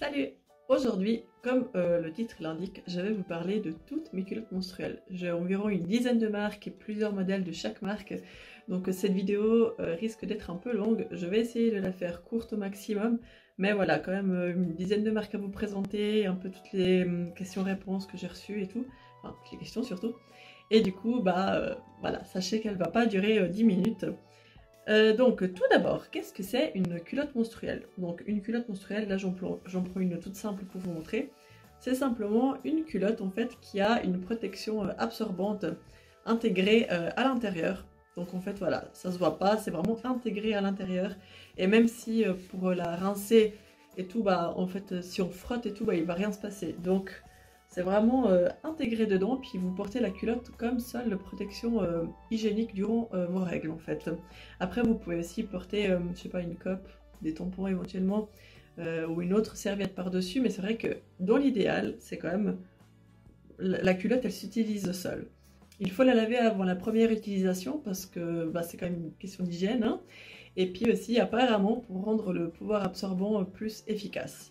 Salut! Aujourd'hui, comme le titre l'indique, je vais vous parler de toutes mes culottes menstruelles. J'ai environ une dizaine de marques et plusieurs modèles de chaque marque, donc cette vidéo risque d'être un peu longue. Je vais essayer de la faire courte au maximum, mais voilà, quand même une dizaine de marques à vous présenter, un peu toutes les questions-réponses que j'ai reçues et tout, enfin toutes les questions surtout. Et du coup, voilà, sachez qu'elle va pas durer 10 minutes. Donc tout d'abord, qu'est-ce que c'est une culotte menstruelle? Donc une culotte menstruelle, là j'en prends une toute simple pour vous montrer. C'est simplement une culotte en fait qui a une protection absorbante intégrée à l'intérieur. Donc en fait voilà, ça se voit pas, c'est vraiment intégré à l'intérieur. Et même si pour la rincer et tout, en fait si on frotte et tout, il va rien se passer. Donc c'est vraiment intégré dedans, puis vous portez la culotte comme seule protection hygiénique durant vos règles en fait. Après vous pouvez aussi porter, je sais pas, une cope, des tampons éventuellement, ou une autre serviette par-dessus, mais c'est vrai que dans l'idéal, c'est quand même, la culotte elle s'utilise seule. Il faut la laver avant la première utilisation parce que c'est quand même une question d'hygiène, hein. Et puis aussi apparemment pour rendre le pouvoir absorbant plus efficace.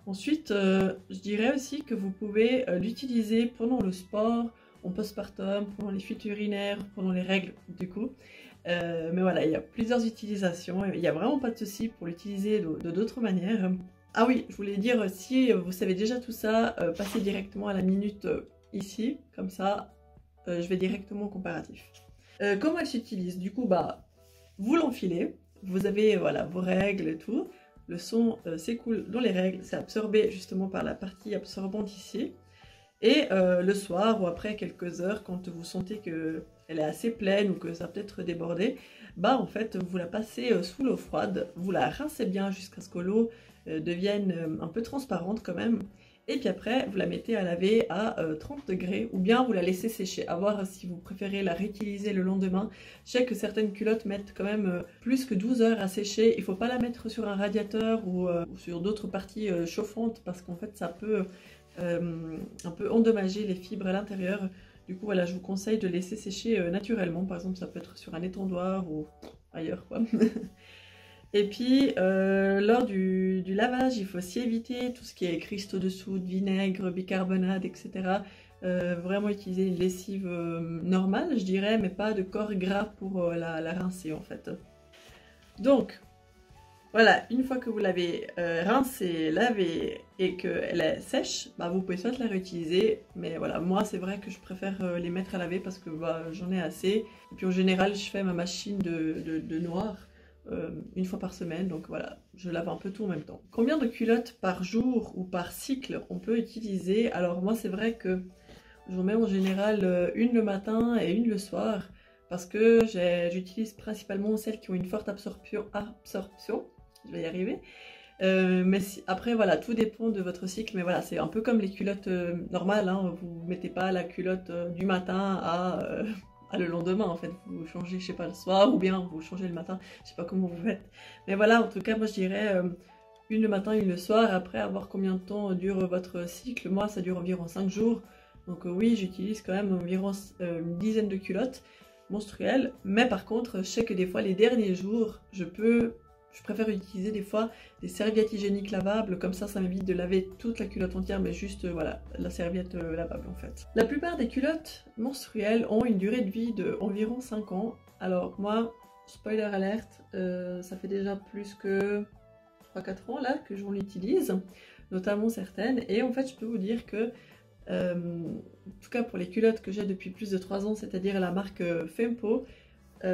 Ensuite, je dirais aussi que vous pouvez l'utiliser pendant le sport, en postpartum, pendant les fuites urinaires, pendant les règles du coup. Mais voilà, il y a plusieurs utilisations, il n'y a vraiment pas de souci pour l'utiliser de d'autres manières. Ah oui, je voulais dire, si vous savez déjà tout ça, passez directement à la minute ici, comme ça je vais directement au comparatif. Comment elle s'utilise? Du coup, vous l'enfilez, vous avez voilà, vos règles et tout. Le son s'écoule dans les règles, c'est absorbé justement par la partie absorbante ici. Et le soir ou après quelques heures, quand vous sentez qu'elle est assez pleine ou que ça a peut-être débordé, en fait vous la passez sous l'eau froide, vous la rincez bien jusqu'à ce que l'eau devienne un peu transparente quand même. Et puis après, vous la mettez à laver à 30 degrés ou bien vous la laissez sécher. À voir si vous préférez la réutiliser le lendemain. Je sais que certaines culottes mettent quand même plus que 12 heures à sécher. Il ne faut pas la mettre sur un radiateur ou sur d'autres parties chauffantes parce qu'en fait ça peut un peu endommager les fibres à l'intérieur. Du coup voilà, je vous conseille de laisser sécher naturellement. Par exemple, ça peut être sur un étendoir ou ailleurs quoi. Et puis, lors du lavage, il faut aussi éviter tout ce qui est cristaux de soude, vinaigre, bicarbonate, etc. Vraiment utiliser une lessive normale, je dirais, mais pas de corps gras pour la rincer, en fait. Donc, voilà, une fois que vous l'avez rincée, lavée et qu'elle est sèche, vous pouvez soit la réutiliser, mais voilà, moi c'est vrai que je préfère les mettre à laver parce que j'en ai assez. Et puis en général, je fais ma machine de noir une fois par semaine, donc voilà, je lave un peu tout en même temps. Combien de culottes par jour ou par cycle on peut utiliser? Alors moi c'est vrai que j'en mets en général une le matin et une le soir, parce que j'utilise principalement celles qui ont une forte absorption, je vais y arriver. Mais après voilà, tout dépend de votre cycle, mais voilà, c'est un peu comme les culottes normales, hein. Vous mettez pas la culotte du matin à le lendemain en fait, vous changez je sais pas le soir ou bien vous changez le matin, je sais pas comment vous faites, mais voilà, en tout cas moi je dirais une le matin, une le soir. Après, à voir combien de temps dure votre cycle. Moi ça dure environ 5 jours, donc oui, j'utilise quand même environ une dizaine de culottes menstruelles, mais par contre je sais que des fois les derniers jours je préfère utiliser des fois des serviettes hygiéniques lavables, comme ça m'évite de laver toute la culotte entière, mais juste voilà, la serviette lavable en fait. La plupart des culottes menstruelles ont une durée de vie de environ 5 ans. Alors moi, spoiler alerte, ça fait déjà plus que 3-4 ans là que j'en utilise, notamment certaines, et en fait je peux vous dire que en tout cas pour les culottes que j'ai depuis plus de 3 ans, c'est-à-dire la marque Fempo,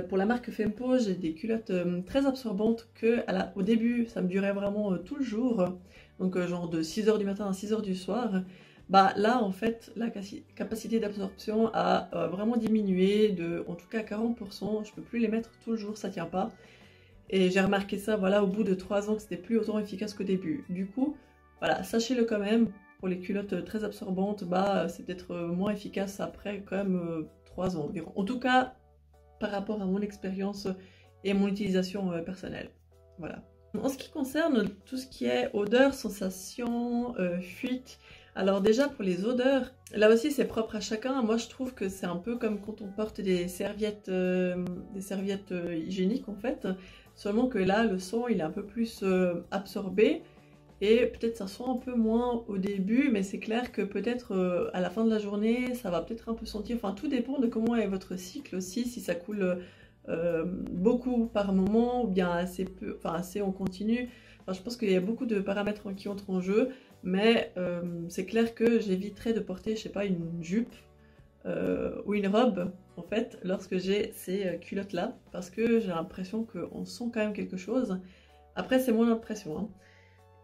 pour la marque Fempo, j'ai des culottes très absorbantes que au début, ça me durait vraiment tout le jour. Donc genre de 6h du matin à 6h du soir. Là, en fait, la capacité d'absorption a vraiment diminué de, en tout cas 40%. Je peux plus les mettre tout le jour, ça tient pas. Et j'ai remarqué ça, voilà, au bout de 3 ans, que c'était plus autant efficace qu'au début. Du coup, voilà, sachez-le quand même, pour les culottes très absorbantes, c'est peut-être moins efficace après quand même 3 ans environ. En tout cas, par rapport à mon expérience et mon utilisation personnelle. Voilà. En ce qui concerne tout ce qui est odeur, sensation, fuite, alors déjà pour les odeurs, là aussi c'est propre à chacun. Moi je trouve que c'est un peu comme quand on porte des serviettes hygiéniques en fait, seulement que là le son il est un peu plus absorbé et peut-être ça sent un peu moins au début, mais c'est clair que peut-être à la fin de la journée, ça va peut-être un peu sentir, enfin tout dépend de comment est votre cycle aussi, si ça coule beaucoup par moment ou bien assez peu, enfin assez en continu. Enfin, je pense qu'il y a beaucoup de paramètres qui entrent en jeu, mais c'est clair que j'éviterai de porter, je sais pas, une jupe ou une robe en fait lorsque j'ai ces culottes là, parce que j'ai l'impression qu'on sent quand même quelque chose. Après c'est mon impression, hein.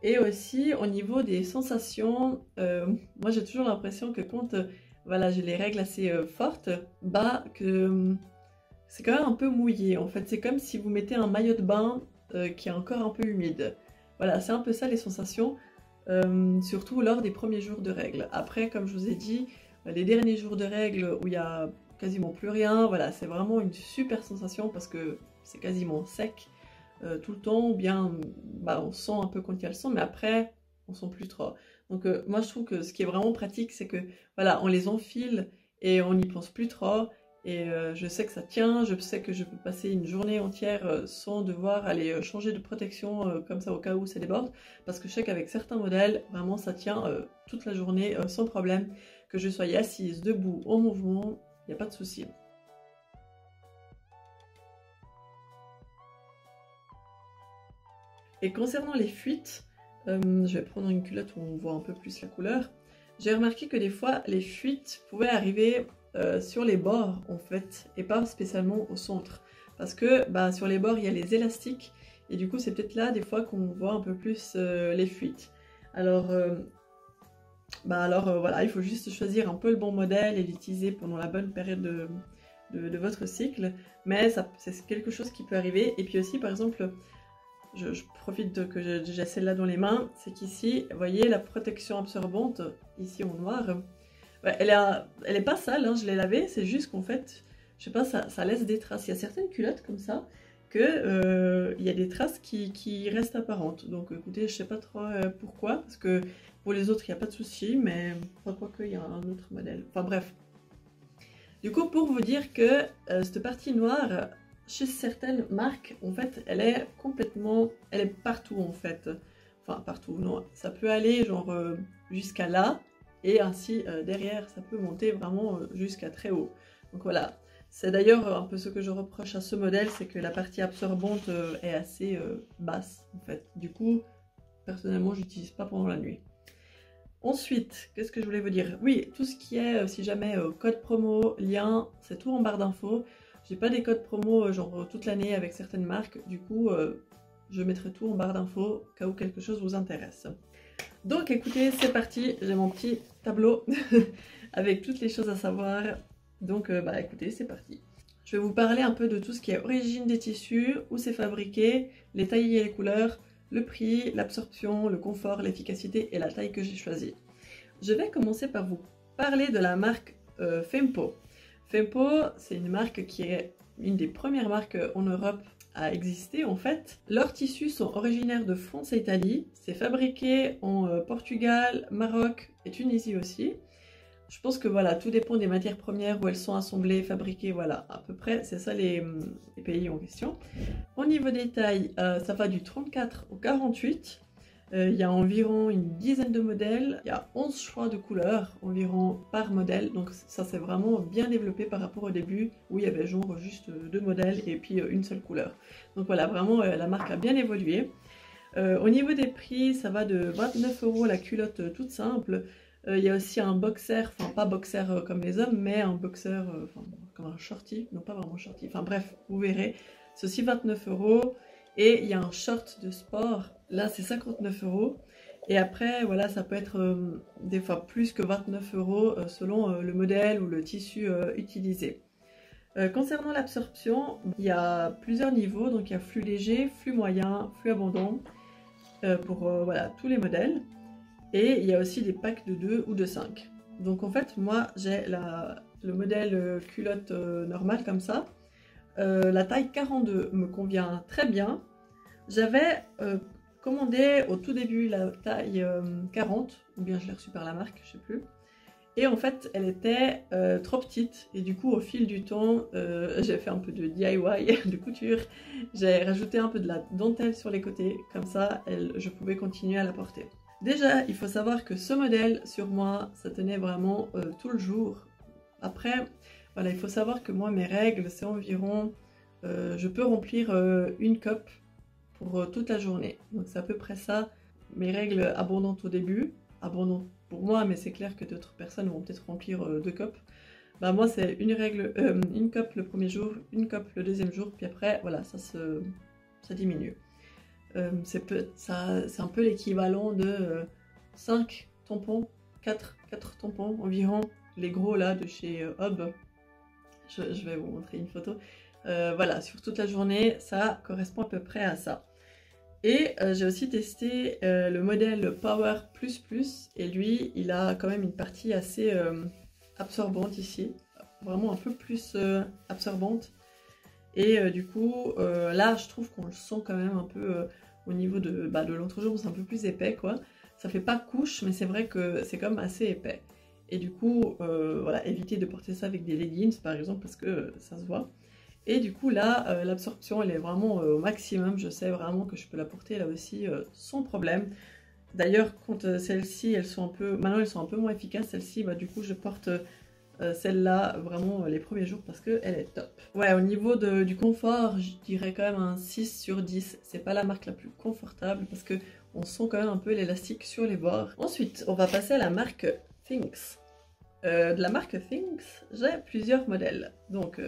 Et aussi au niveau des sensations, moi j'ai toujours l'impression que quand voilà, j'ai les règles assez fortes, bah que c'est quand même un peu mouillé en fait. C'est comme si vous mettez un maillot de bain qui est encore un peu humide. Voilà, c'est un peu ça les sensations, surtout lors des premiers jours de règles. Après, comme je vous ai dit, les derniers jours de règles où il n'y a quasiment plus rien, voilà, c'est vraiment une super sensation parce que c'est quasiment sec tout le temps, ou bien bah, on sent un peu quand il y a le sang, mais après on sent plus trop. Donc moi je trouve que ce qui est vraiment pratique, c'est que voilà, on les enfile et on n'y pense plus trop. Et je sais que ça tient, je sais que je peux passer une journée entière sans devoir aller changer de protection comme ça au cas où ça déborde. Parce que je sais qu'avec certains modèles, vraiment ça tient toute la journée sans problème. Que je sois assise, debout, en mouvement, il n'y a pas de souci. Et concernant les fuites, je vais prendre une culotte où on voit un peu plus la couleur. J'ai remarqué que des fois les fuites pouvaient arriver sur les bords en fait, et pas spécialement au centre. Parce que bah, sur les bords il y a les élastiques, et du coup c'est peut-être là des fois qu'on voit un peu plus les fuites. Alors, voilà, il faut juste choisir un peu le bon modèle et l'utiliser pendant la bonne période de votre cycle. Mais c'est quelque chose qui peut arriver. Et puis aussi par exemple, je profite que j'ai celle-là dans les mains, c'est qu'ici, vous voyez la protection absorbante, ici en noir, ouais, elle est pas sale, hein, je l'ai lavée, c'est juste qu'en fait, je sais pas, ça laisse des traces. Il y a certaines culottes comme ça, que il y a des traces qui restent apparentes. Donc écoutez, je sais pas trop pourquoi, parce que pour les autres, il n'y a pas de souci, mais je crois qu'il y a un autre modèle. Enfin bref. Du coup, pour vous dire que cette partie noire, chez certaines marques, en fait, elle est partout en fait. Enfin, partout, non. Ça peut aller genre jusqu'à là, et ainsi derrière, ça peut monter vraiment jusqu'à très haut. Donc voilà. C'est d'ailleurs un peu ce que je reproche à ce modèle, c'est que la partie absorbante est assez basse en fait. Du coup, personnellement, j'utilise pas pendant la nuit. Ensuite, qu'est-ce que je voulais vous dire? Oui, tout ce qui est, si jamais, code promo, lien, c'est tout en barre d'infos. J'ai pas des codes promo genre toute l'année avec certaines marques, du coup, je mettrai tout en barre d'infos au cas où quelque chose vous intéresse. Donc écoutez, c'est parti, j'ai mon petit tableau avec toutes les choses à savoir. Donc bah écoutez, c'est parti. Je vais vous parler un peu de tout ce qui est origine des tissus, où c'est fabriqué, les tailles et les couleurs, le prix, l'absorption, le confort, l'efficacité et la taille que j'ai choisie. Je vais commencer par vous parler de la marque Fempo. Fempo, c'est une marque qui est une des premières marques en Europe à exister en fait. Leurs tissus sont originaires de France et Italie. C'est fabriqué en Portugal, Maroc et Tunisie aussi. Je pense que voilà, tout dépend des matières premières où elles sont assemblées, fabriquées, voilà, à peu près, c'est ça les pays en question. Au niveau des tailles, ça va du 34 au 48. Il y a environ une dizaine de modèles, il y a 11 choix de couleurs environ par modèle, donc ça c'est vraiment bien développé par rapport au début où il y avait genre juste 2 modèles et puis une seule couleur. Donc voilà, vraiment la marque a bien évolué. Au niveau des prix, ça va de 29 € la culotte toute simple. Il y a aussi un boxer, enfin pas boxer comme les hommes, mais un boxer comme un shorty, non pas vraiment shorty, enfin bref, vous verrez. C'est aussi 29 € et il y a un short de sport, là c'est 59 €. Et après, voilà, ça peut être des fois plus que 29 € selon le modèle ou le tissu utilisé. Concernant l'absorption, il y a plusieurs niveaux, donc il y a flux léger, flux moyen, flux abondant pour voilà, tous les modèles. Et il y a aussi des packs de 2 ou de 5. Donc en fait, moi j'ai le modèle culotte normale comme ça. La taille 42 me convient très bien. J'avais commandé au tout début la taille 40, ou bien je l'ai reçue par la marque, je sais plus. Et en fait, elle était trop petite. Et du coup, au fil du temps, j'ai fait un peu de DIY, de couture. J'ai rajouté un peu de la dentelle sur les côtés. Comme ça, je pouvais continuer à la porter. Déjà, il faut savoir que ce modèle, sur moi, ça tenait vraiment tout le jour. Après, voilà, il faut savoir que moi, mes règles, c'est environ... je peux remplir une cup pour toute la journée. Donc c'est à peu près ça, mes règles abondantes au début. Abondantes pour moi, mais c'est clair que d'autres personnes vont peut-être remplir 2 cups. Bah moi c'est une cup le premier jour, une cup le deuxième jour, puis après voilà, ça diminue. C'est un peu l'équivalent de 5 tampons, 4 tampons environ, les gros là de chez Hob. Je vais vous montrer une photo. Voilà, sur toute la journée, ça correspond à peu près à ça. Et j'ai aussi testé le modèle Power++, et lui, il a quand même une partie assez absorbante ici, vraiment un peu plus absorbante. Et du coup, là, je trouve qu'on le sent quand même un peu au niveau de l'entrejambe, c'est un peu plus épais, quoi. Ça fait pas couche, mais c'est vrai que c'est quand même assez épais. Et du coup, voilà, évitez de porter ça avec des leggings, par exemple, parce que ça se voit. Et du coup là, l'absorption elle est vraiment au maximum, je sais vraiment que je peux la porter là aussi sans problème. D'ailleurs quand celles-ci elles sont un peu, maintenant elles sont un peu moins efficaces, celles-ci bah du coup je porte celle-là vraiment les premiers jours parce qu'elle est top. Ouais, au niveau du confort, je dirais quand même un 6 sur 10, c'est pas la marque la plus confortable parce que on sent quand même un peu l'élastique sur les bords. Ensuite on va passer à la marque Thinx. De la marque Thinx, j'ai plusieurs modèles, donc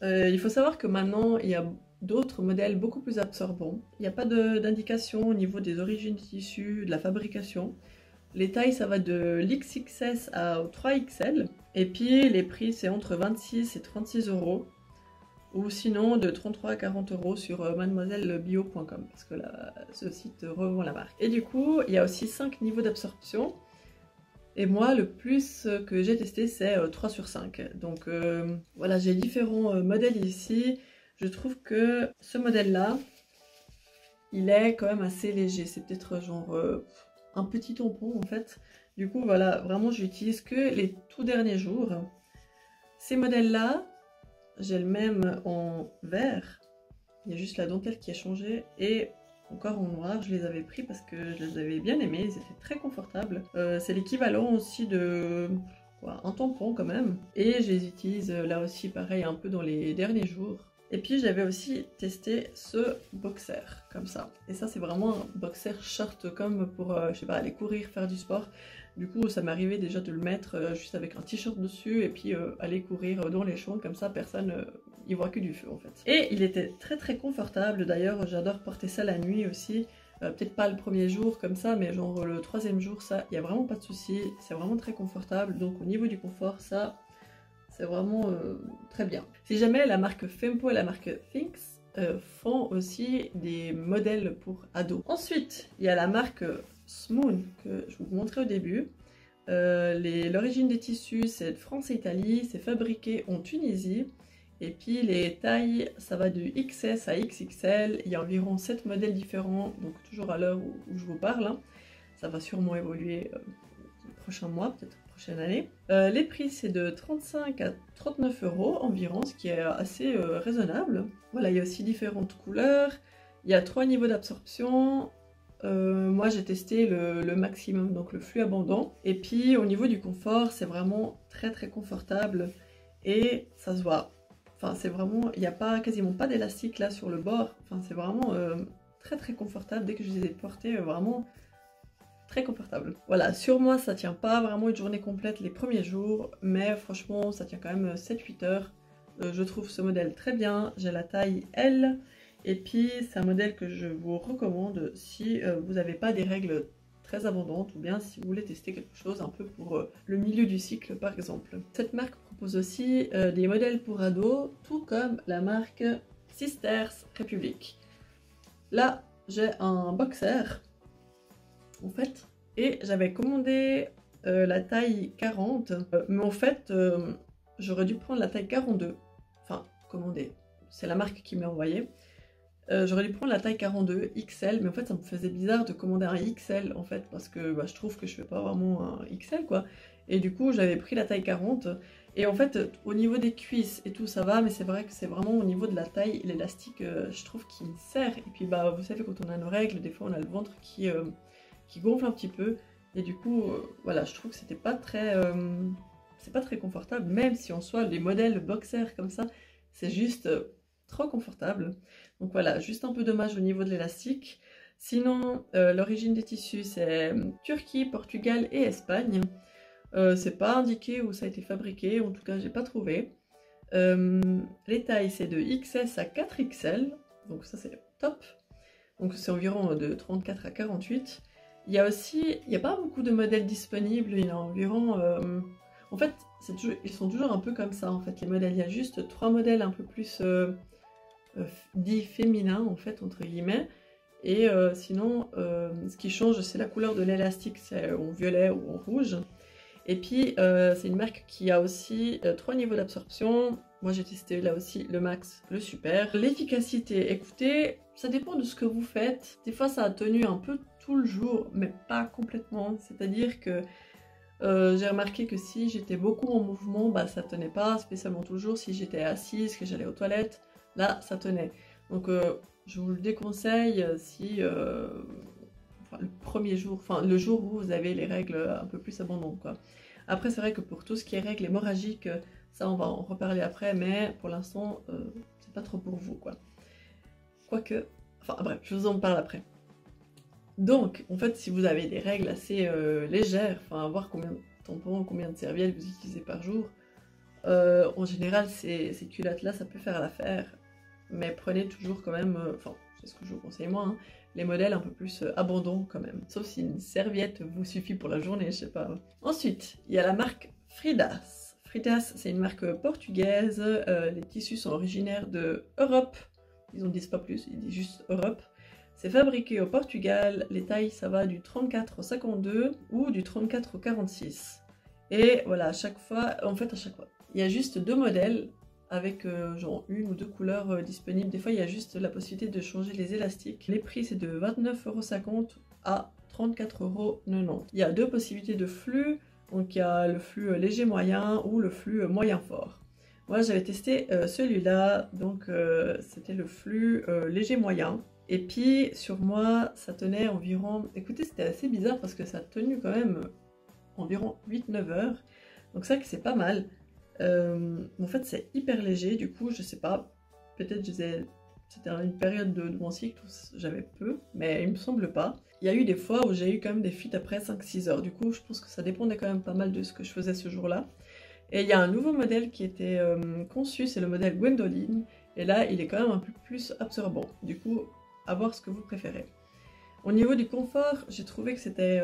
il faut savoir que maintenant, il y a d'autres modèles beaucoup plus absorbants. Il n'y a pas d'indication au niveau des origines du tissu, de la fabrication. Les tailles, ça va de l'XXS à 3XL. Et puis, les prix, c'est entre 26 et 36 €. Ou sinon, de 33 à 40 € sur mademoisellebio.com. Parce que là, ce site revend la marque. Et du coup, il y a aussi 5 niveaux d'absorption. Et moi, le plus que j'ai testé, c'est 3 sur 5. Donc voilà, j'ai différents modèles ici. Je trouve que ce modèle-là, il est quand même assez léger. C'est peut-être genre un petit tampon en fait. Du coup, voilà, vraiment, j'utilise que les tout derniers jours. Ces modèles-là, j'ai le même en vert. Il y a juste la dentelle qui a changé. Et encore en noir, je les avais pris parce que je les avais bien aimés, ils étaient très confortables. C'est l'équivalent aussi de un tampon quand même. Et je les utilise là aussi pareil un peu dans les derniers jours. Et puis j'avais aussi testé ce boxer comme ça. Et ça c'est vraiment un boxer short comme pour, je sais pas, aller courir, faire du sport. Du coup ça m'arrivait déjà de le mettre juste avec un t-shirt dessus et puis aller courir dans les champs comme ça, personne... il voit que du feu en fait. Et il était très très confortable, d'ailleurs j'adore porter ça la nuit aussi. Peut-être pas le premier jour comme ça, mais genre le 3e jour, ça, il n'y a vraiment pas de souci. C'est vraiment très confortable, donc au niveau du confort, ça, c'est vraiment très bien. Si jamais la marque Fempo et la marque Thinx font aussi des modèles pour ados. Ensuite, il y a la marque Smoon que je vous montrais au début. L'origine des tissus, c'est de France et Italie, c'est fabriqué en Tunisie. Et puis les tailles, ça va de XS à XXL, il y a environ 7 modèles différents, donc toujours à l'heure où je vous parle. Hein. Ça va sûrement évoluer les prochains mois, peut-être la prochaine année. Les prix, c'est de 35 à 39 € environ, ce qui est assez raisonnable. Voilà, il y a aussi différentes couleurs, il y a 3 niveaux d'absorption. Moi j'ai testé le maximum, donc le flux abondant. Et puis au niveau du confort, c'est vraiment très très confortable et ça se voit. Enfin, c'est vraiment, il n'y a quasiment pas d'élastique là sur le bord. Enfin, c'est vraiment très très confortable. Dès que je les ai portés, vraiment très confortable. Voilà, sur moi, ça tient pas vraiment une journée complète les premiers jours, mais franchement, ça tient quand même 7-8 heures. Je trouve ce modèle très bien. J'ai la taille L. Et puis, c'est un modèle que je vous recommande si vous n'avez pas des règles très abondante, ou bien si vous voulez tester quelque chose un peu pour le milieu du cycle par exemple. Cette marque propose aussi des modèles pour ados, tout comme la marque Sisters Republic. Là j'ai un boxer en fait, et j'avais commandé la taille 40, mais en fait j'aurais dû prendre la taille 42, enfin commandé, c'est la marque qui m'a envoyé. J'aurais dû prendre la taille 42 XL, mais en fait ça me faisait bizarre de commander un XL en fait, parce que je trouve que je fais pas vraiment un XL quoi. Et du coup j'avais pris la taille 40, et en fait au niveau des cuisses et tout ça va, mais c'est vrai que c'est vraiment au niveau de la taille, l'élastique je trouve qu'il me serre, et puis vous savez quand on a nos règles, des fois on a le ventre qui gonfle un petit peu, et du coup voilà, je trouve que c'était pas très... c'est pas très confortable, même si en soi les modèles boxers comme ça, c'est juste trop confortable. Donc voilà, juste un peu dommage au niveau de l'élastique. Sinon, l'origine des tissus, c'est Turquie, Portugal et Espagne. C'est pas indiqué où ça a été fabriqué, en tout cas j'ai pas trouvé. Les tailles, c'est de XS à 4XL, donc ça c'est top. Donc c'est environ de 34 à 48. Il y a aussi, il n'y a pas beaucoup de modèles disponibles, il y a environ... en fait, ils sont toujours un peu comme ça, en fait, les modèles. Il y a juste 3 modèles un peu plus dits féminins, en fait, entre guillemets. Et sinon, ce qui change, c'est la couleur de l'élastique, c'est en violet ou en rouge. Et puis, c'est une marque qui a aussi 3 niveaux d'absorption. Moi, j'ai testé là aussi le max, le super. L'efficacité, écoutez, ça dépend de ce que vous faites. Des fois, ça a tenu un peu tout le jour, mais pas complètement. C'est-à-dire que j'ai remarqué que si j'étais beaucoup en mouvement, ça tenait pas spécialement tout le jour. Si j'étais assise, que j'allais aux toilettes, là, ça tenait. Donc, je vous le déconseille si le premier jour, enfin le jour où vous avez les règles un peu plus abondantes, quoi. Après, c'est vrai que pour tout ce qui est règles hémorragiques, ça on va en reparler après, mais pour l'instant, c'est pas trop pour vous, quoi. Quoique, enfin bref, je vous en parle après. Donc, en fait, si vous avez des règles assez légères, enfin, voir combien de tampons, combien de serviettes vous utilisez par jour, en général, ces culottes-là, ça peut faire l'affaire. Mais prenez toujours quand même, enfin, c'est ce que je vous conseille moi, hein, les modèles un peu plus abondants quand même. Sauf si une serviette vous suffit pour la journée, je sais pas. Ensuite, il y a la marque Fridas. Fridas, c'est une marque portugaise. Les tissus sont originaires de Europe. Ils en disent pas plus, ils disent juste Europe. C'est fabriqué au Portugal. Les tailles, ça va du 34 au 52 ou du 34 au 46. Et voilà, à chaque fois, il y a juste 2 modèles avec genre 1 ou 2 couleurs disponibles. Des fois, il y a juste la possibilité de changer les élastiques. Les prix, c'est de 29,50 € à 34,90 €. Il y a 2 possibilités de flux. Donc, il y a le flux léger moyen ou le flux moyen fort. Moi, j'avais testé celui-là. Donc, c'était le flux léger moyen. Et puis, sur moi, ça tenait environ... Écoutez, c'était assez bizarre parce que ça a tenu quand même environ 8-9 heures. Donc, c'est vrai que c'est pas mal. En fait c'est hyper léger, du coup je sais pas, peut-être c'était une période de mon cycle où j'avais peu, mais il me semble pas. Il y a eu des fois où j'ai eu quand même des fuites après 5-6 heures, du coup je pense que ça dépendait quand même pas mal de ce que je faisais ce jour-là. Et il y a un nouveau modèle qui était conçu, c'est le modèle Gwendoline, et là il est quand même un peu plus absorbant, du coup à voir ce que vous préférez. Au niveau du confort, j'ai trouvé que c'était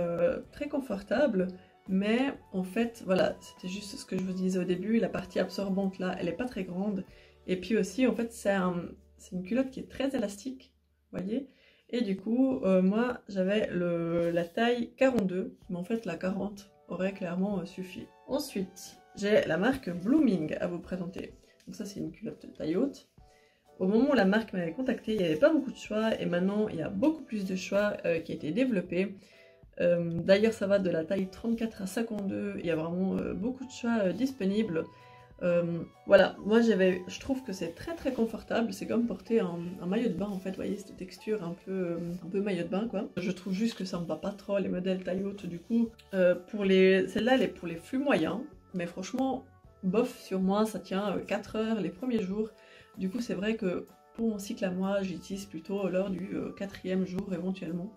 très confortable. Mais en fait, voilà, c'était juste ce que je vous disais au début, la partie absorbante là, elle est pas très grande. Et puis aussi, en fait, c'est une culotte qui est très élastique, vous voyez. Et du coup, moi, j'avais la taille 42, mais en fait, la 40 aurait clairement suffi. Ensuite, j'ai la marque Blooming à vous présenter. Donc ça, c'est une culotte taille haute. Au moment où la marque m'avait contacté, il n'y avait pas beaucoup de choix, et maintenant, il y a beaucoup plus de choix qui a été développé. D'ailleurs ça va de la taille 34 à 52, il y a vraiment beaucoup de choix disponibles. Voilà, moi je trouve que c'est très très confortable, c'est comme porter un maillot de bain en fait, vous voyez cette texture un peu maillot de bain quoi. Je trouve juste que ça me va pas trop les modèles taille haute du coup. Celle-là elle est pour les flux moyens, mais franchement bof sur moi, ça tient 4 heures les premiers jours. Du coup c'est vrai que pour mon cycle à moi j'utilise plutôt lors du 4e jour éventuellement.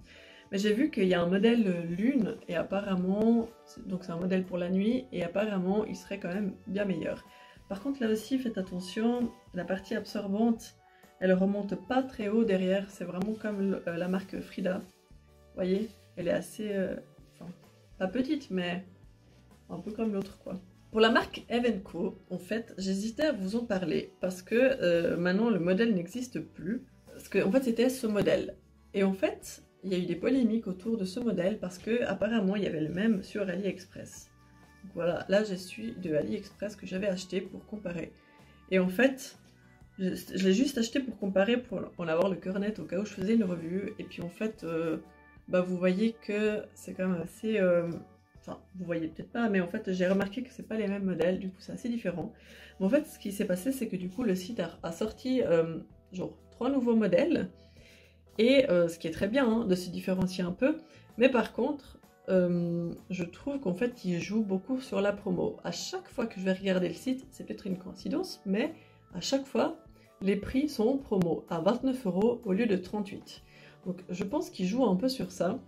Mais j'ai vu qu'il y a un modèle lune et apparemment, donc c'est un modèle pour la nuit et apparemment il serait quand même bien meilleur. Par contre là aussi faites attention, la partie absorbante elle remonte pas très haut derrière, c'est vraiment comme la marque Frida. Vous voyez, elle est assez, enfin pas petite mais un peu comme l'autre quoi. Pour la marque Evenco, en fait j'hésitais à vous en parler parce que maintenant le modèle n'existe plus. Parce qu'en fait c'était ce modèle. Et en fait, il y a eu des polémiques autour de ce modèle parce que apparemment il y avait le même sur AliExpress. Donc voilà, là j'ai su de AliExpress que j'avais acheté pour comparer. Et en fait, Je l'ai juste acheté pour comparer, pour en avoir le cœur net au cas où je faisais une revue. Et puis en fait, bah, vous voyez que c'est quand même assez... Enfin, vous voyez peut-être pas, mais en fait, j'ai remarqué que c'est pas les mêmes modèles, du coup, c'est assez différent. Mais en fait, ce qui s'est passé, c'est que du coup, le site a sorti genre 3 nouveaux modèles. Et ce qui est très bien, hein, de se différencier un peu. Mais par contre, je trouve qu'en fait, ils jouent beaucoup sur la promo. À chaque fois que je vais regarder le site, c'est peut-être une coïncidence, mais à chaque fois, les prix sont en promo à 29 € au lieu de 38. Donc je pense qu'ils jouent un peu sur ça.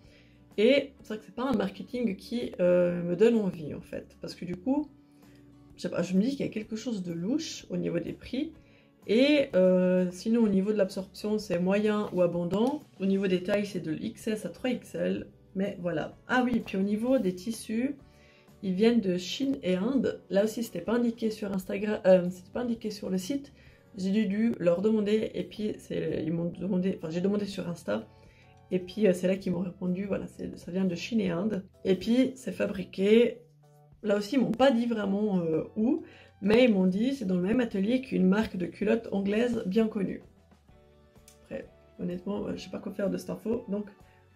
Et c'est vrai que c'est pas un marketing qui me donne envie en fait. Parce que du coup, je sais pas, je me dis qu'il y a quelque chose de louche au niveau des prix. Et sinon au niveau de l'absorption c'est moyen ou abondant. Au niveau des tailles c'est de l'XS à 3XL. Mais voilà. Ah oui, puis au niveau des tissus, ils viennent de Chine et Inde. Là aussi c'était pas indiqué sur Instagram, c'était pas indiqué sur le site. J'ai dû leur demander et puis ils m'ont demandé, enfin j'ai demandé sur Insta. Et puis c'est là qu'ils m'ont répondu, voilà, ça vient de Chine et Inde. Et puis c'est fabriqué, là aussi ils m'ont pas dit vraiment où, mais ils m'ont dit c'est dans le même atelier qu'une marque de culottes anglaise bien connue. Après, honnêtement, je sais pas quoi faire de cette info, donc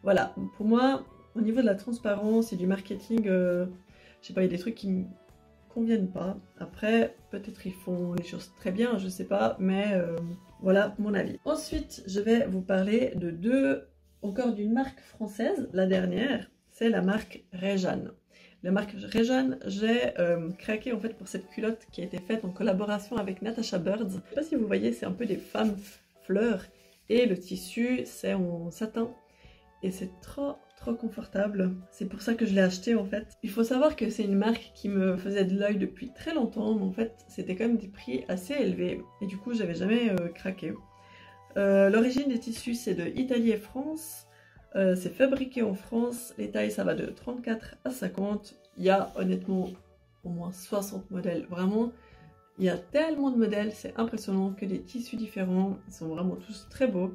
voilà. Pour moi, au niveau de la transparence et du marketing, je sais pas, il y a des trucs qui me conviennent pas. Après, peut-être ils font les choses très bien, je sais pas, mais voilà mon avis. Ensuite, je vais vous parler de encore d'une marque française, la dernière, c'est la marque Réjeanne. La marque Réjeanne, j'ai craqué en fait pour cette culotte qui a été faite en collaboration avec Natasha Birds. Je sais pas si vous voyez, c'est un peu des femmes fleurs et le tissu c'est en satin et c'est trop confortable. C'est pour ça que je l'ai acheté en fait. Il faut savoir que c'est une marque qui me faisait de l'œil depuis très longtemps, mais en fait c'était quand même des prix assez élevés et du coup j'avais jamais craqué. L'origine des tissus c'est de Italie et France, c'est fabriqué en France, les tailles ça va de 34 à 50, il y a honnêtement au moins 60 modèles, vraiment il y a tellement de modèles, c'est impressionnant, que des tissus différents, ils sont vraiment tous très beaux.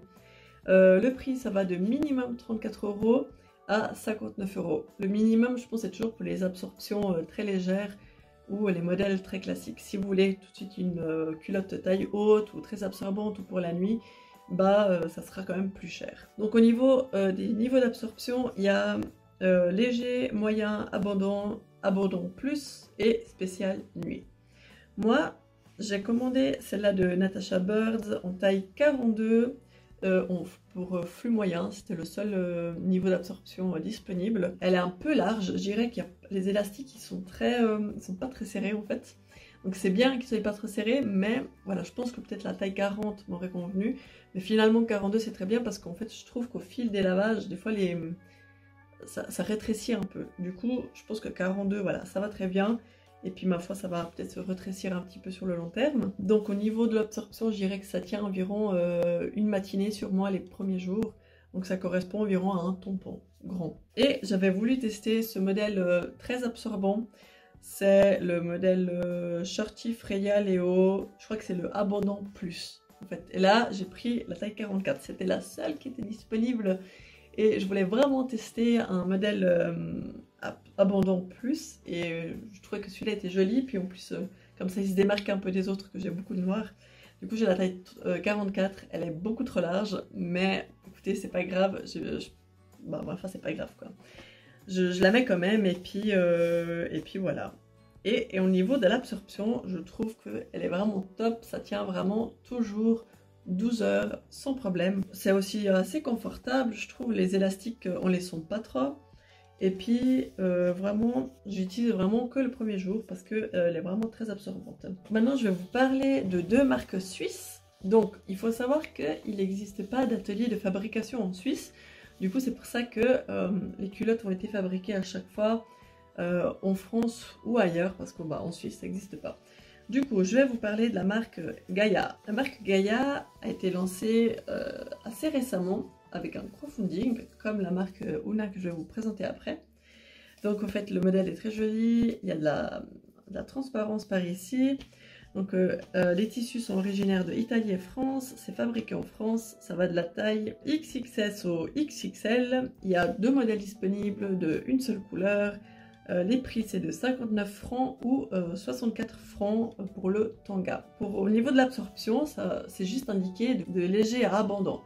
Le prix ça va de minimum 34 € à 59 €. Le minimum je pense c'est toujours pour les absorptions très légères ou les modèles très classiques. Si vous voulez tout de suite une culotte taille haute ou très absorbante ou pour la nuit, bah ça sera quand même plus cher. Donc au niveau des niveaux d'absorption, il y a léger, moyen, abondant, abondant plus et spécial nuit. Moi, j'ai commandé celle-là de Natasha Birds en taille 42 pour flux moyen, c'était le seul niveau d'absorption disponible. Elle est un peu large, je dirais qu'il y a les élastiques ils sont pas très serrés en fait. Donc c'est bien qu'ils soient pas trop serrés, mais voilà, je pense que peut-être la taille 40 m'aurait convenu. Mais finalement 42 c'est très bien parce qu'en fait je trouve qu'au fil des lavages, des fois ça rétrécit un peu. Du coup je pense que 42 voilà, ça va très bien. Et puis ma foi ça va peut-être se rétrécir un petit peu sur le long terme. Donc au niveau de l'absorption je dirais que ça tient environ une matinée sur moi les premiers jours. Donc ça correspond environ à un tampon grand. Et j'avais voulu tester ce modèle très absorbant. C'est le modèle Shorty Freya Léo, je crois que c'est le Abondant Plus en fait. Et là j'ai pris la taille 44, c'était la seule qui était disponible et je voulais vraiment tester un modèle Abondant Plus et je trouvais que celui-là était joli, puis en plus comme ça il se démarque un peu des autres, que j'ai beaucoup de noir. Du coup j'ai la taille 44, elle est beaucoup trop large, mais écoutez c'est pas grave, bah, enfin c'est pas grave quoi. Je la mets quand même et puis voilà. Et au niveau de l'absorption, je trouve qu'elle est vraiment top, ça tient vraiment toujours 12 heures sans problème. C'est aussi assez confortable, je trouve, les élastiques on les sent pas trop. Et puis vraiment, j'utilise vraiment que le premier jour parce qu'elle est vraiment très absorbante. Maintenant je vais vous parler de 2 marques suisses. Donc il faut savoir qu'il n'existe pas d'atelier de fabrication en Suisse. Du coup, c'est pour ça que les culottes ont été fabriquées à chaque fois en France ou ailleurs, parce qu'en Suisse, ça n'existe pas. Du coup, je vais vous parler de la marque Gaia. La marque Gaia a été lancée assez récemment avec un crowdfunding, comme la marque Una que je vais vous présenter après. Donc, en fait, le modèle est très joli, il y a de la transparence par ici. Donc les tissus sont originaires de Italie et France, c'est fabriqué en France, ça va de la taille XXS au XXL. Il y a 2 modèles disponibles de une seule couleur, Les prix c'est de 59 francs ou 64 francs pour le tanga. Au niveau de l'absorption, c'est juste indiqué de léger à abondant.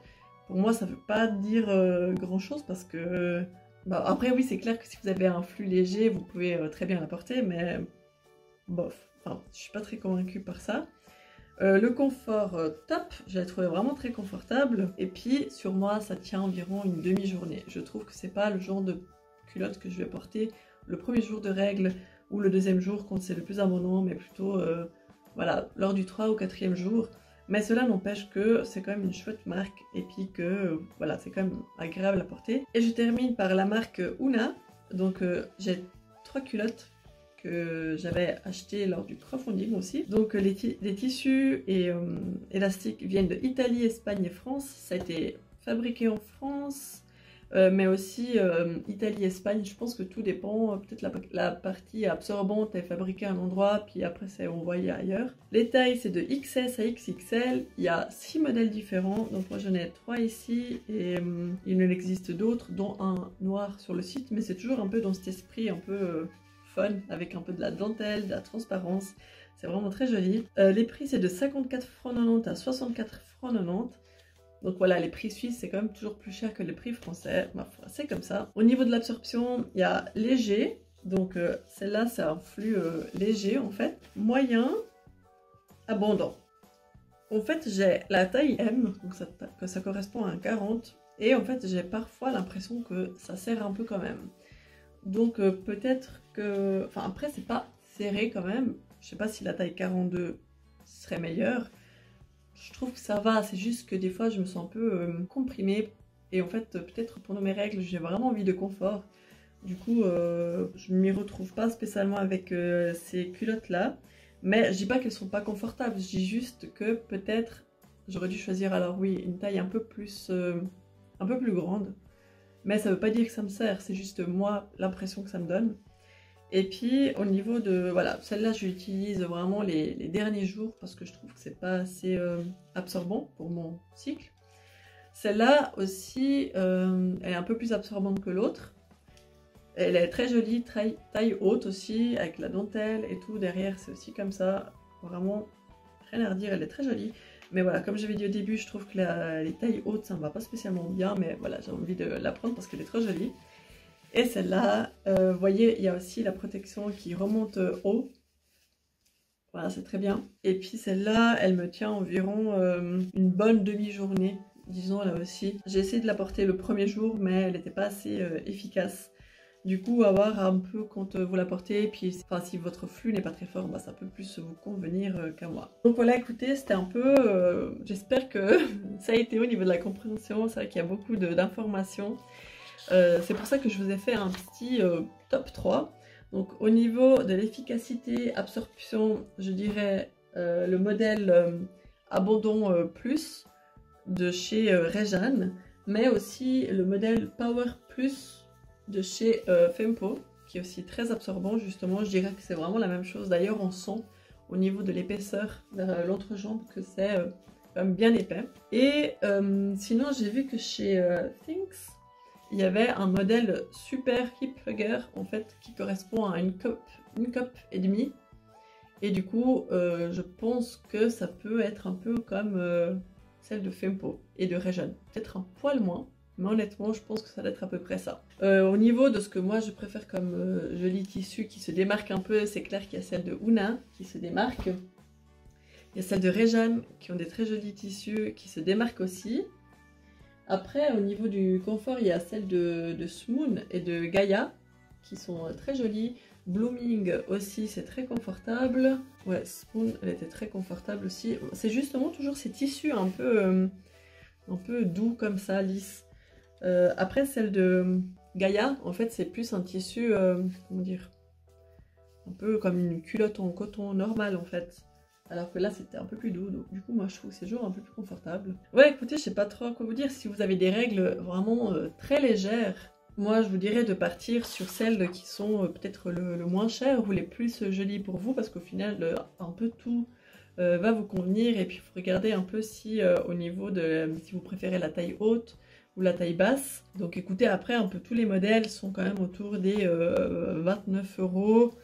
Pour moi ça ne veut pas dire grand chose parce que... après oui, c'est clair que si vous avez un flux léger, vous pouvez très bien la porter, mais bof, enfin je suis pas très convaincue par ça. Le confort top, je l'ai trouvé vraiment très confortable, et puis sur moi ça tient environ une demi-journée. Je trouve que c'est pas le genre de culotte que je vais porter le premier jour de règles ou le deuxième jour quand c'est le plus abondant, mais plutôt voilà, lors du 3 ou 4e jour. Mais cela n'empêche que c'est quand même une chouette marque et puis que voilà, c'est quand même agréable à porter. Et je termine par la marque Oona. Donc j'ai 3 culottes que j'avais achetées lors du crowdfunding aussi. Donc les tissus et élastiques viennent de Italie, Espagne et France. Ça a été fabriqué en France. Mais aussi Italie, Espagne, je pense que tout dépend, peut-être la partie absorbante est fabriquée à un endroit, puis après c'est envoyé ailleurs. Les tailles c'est de XS à XXL, il y a 6 modèles différents, donc moi j'en ai 3 ici, et il en existe d'autres, dont un noir sur le site, mais c'est toujours un peu dans cet esprit un peu fun, avec un peu de la dentelle, de la transparence, c'est vraiment très joli. Les prix c'est de 54 francs 90 à 64 francs 90. Donc voilà, les prix suisses, c'est quand même toujours plus cher que les prix français. Ma foi, c'est comme ça. Au niveau de l'absorption, il y a léger. Donc celle-là, c'est un flux léger en fait. Moyen, abondant. En fait, j'ai la taille M, donc ça correspond à un 40. Et en fait, j'ai parfois l'impression que ça serre un peu quand même. Donc peut-être que... Enfin après, c'est pas serré quand même. Je sais pas si la taille 42 serait meilleure. Je trouve que ça va, c'est juste que des fois je me sens un peu comprimée et en fait peut-être pendant mes règles j'ai vraiment envie de confort. Du coup je ne m'y retrouve pas spécialement avec ces culottes là, mais je dis pas qu'elles sont pas confortables, je dis juste que peut-être j'aurais dû choisir alors oui une taille un peu plus grande, mais ça veut pas dire que ça me sert, c'est juste moi l'impression que ça me donne. Et puis au niveau de, voilà, celle-là je l'utilise vraiment les derniers jours parce que je trouve que c'est pas assez absorbant pour mon cycle. Celle-là aussi, elle est un peu plus absorbante que l'autre. Elle est très jolie, taille haute aussi, avec la dentelle et tout, derrière c'est aussi comme ça, vraiment rien à redire, elle est très jolie. Mais voilà, comme j'avais dit au début, je trouve que les tailles hautes ça me va pas spécialement bien, mais voilà, j'ai envie de la prendre parce qu'elle est trop jolie. Et celle-là, vous voyez, il y a aussi la protection qui remonte haut. Voilà, c'est très bien. Et puis celle-là, elle me tient environ une bonne demi-journée, disons là aussi. J'ai essayé de la porter le premier jour, mais elle n'était pas assez efficace. Du coup, à voir un peu quand vous la portez, et puis enfin, si votre flux n'est pas très fort, bah, ça peut plus vous convenir qu'à moi. Donc voilà, écoutez, c'était un peu... j'espère que ça a été au niveau de la compréhension. C'est vrai qu'il y a beaucoup d'informations. C'est pour ça que je vous ai fait un petit top 3. Donc au niveau de l'efficacité, absorption, je dirais le modèle Abondant Plus de chez Rejane, mais aussi le modèle Power Plus de chez Fempo, qui est aussi très absorbant justement. Je dirais que c'est vraiment la même chose. D'ailleurs on sent au niveau de l'épaisseur de l'entrejambe que c'est quand même bien épais. Et sinon j'ai vu que chez Thinx, il y avait un modèle super hip hugger en fait qui correspond à une cup et demie. Et du coup, je pense que ça peut être un peu comme celle de Fempo et de Rejane. Peut-être un poil moins, mais honnêtement, je pense que ça doit être à peu près ça. Au niveau de ce que moi je préfère comme joli tissu qui se démarque un peu, c'est clair qu'il y a celle de Oona qui se démarque. Il y a celle de Rejane qui ont des très jolis tissus qui se démarquent aussi. Après, au niveau du confort, il y a celles de Smoon et de Gaia qui sont très jolies. Blooming aussi, c'est très confortable. Ouais, Smoon, elle était très confortable aussi. C'est justement toujours ces tissus un peu doux comme ça, lisses. Après, celle de Gaia, en fait, c'est plus un tissu, comment dire, un peu comme une culotte en coton normal en fait. Alors que là c'était un peu plus doux, donc du coup moi je trouve que c'est toujours un peu plus confortable. Ouais, écoutez, je sais pas trop quoi vous dire. Si vous avez des règles vraiment très légères, moi je vous dirais de partir sur celles qui sont peut-être le moins chères ou les plus jolies pour vous, parce qu'au final un peu tout va vous convenir. Et puis il faut regarder un peu si au niveau de si vous préférez la taille haute ou la taille basse. Donc écoutez, après un peu tous les modèles sont quand même autour des 29 €,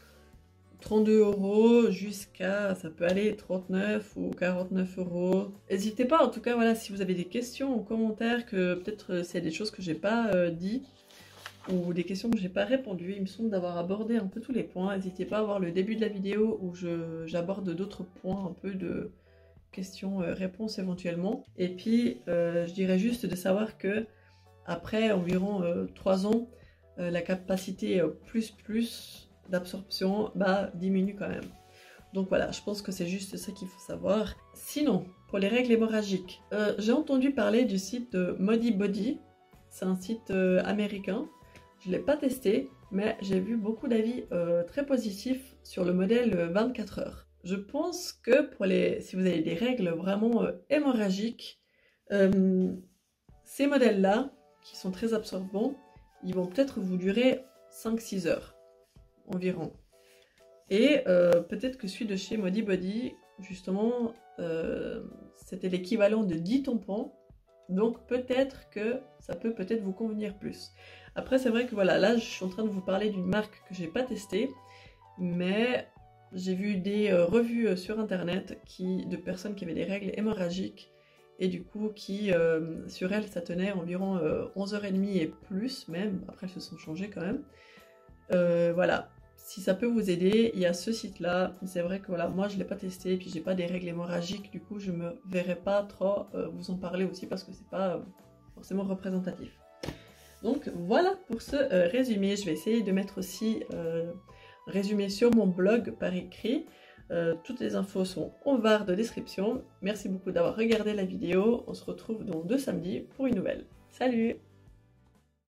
32 € jusqu'à, ça peut aller 39 ou 49 €. N'hésitez pas, en tout cas, voilà, si vous avez des questions en commentaire, que peut-être c'est des choses que j'ai pas dit, ou des questions que j'ai pas répondu. Il me semble d'avoir abordé un peu tous les points. N'hésitez pas à voir le début de la vidéo où j'aborde d'autres points, un peu de questions-réponses éventuellement. Et puis, je dirais juste de savoir que après environ 3 ans, la capacité d'absorption diminue quand même. Donc voilà, je pense que c'est juste ça qu'il faut savoir. Sinon, pour les règles hémorragiques, j'ai entendu parler du site Modibodi. C'est un site américain. Je ne l'ai pas testé, mais j'ai vu beaucoup d'avis très positifs sur le modèle 24 heures. Je pense que si vous avez des règles vraiment hémorragiques, ces modèles-là, qui sont très absorbants, ils vont peut-être vous durer 5-6 heures environ. Et peut-être que celui de chez Modibodi, justement, c'était l'équivalent de 10 tampons. Donc peut-être que ça peut peut-être vous convenir plus. Après c'est vrai que voilà, là je suis en train de vous parler d'une marque que j'ai pas testée, mais j'ai vu des revues sur internet de personnes qui avaient des règles hémorragiques et du coup qui sur elles ça tenait environ 11h30 et plus même, après elles se sont changées quand même. Voilà. Si ça peut vous aider, il y a ce site-là. C'est vrai que voilà, moi je ne l'ai pas testé, et puis j'ai pas des règles hémorragiques, du coup je me verrai pas trop vous en parler aussi parce que c'est pas forcément représentatif. Donc voilà pour ce résumé. Je vais essayer de mettre aussi un résumé sur mon blog par écrit. Toutes les infos sont en barre de description. Merci beaucoup d'avoir regardé la vidéo. On se retrouve dans 2 samedis pour une nouvelle. Salut!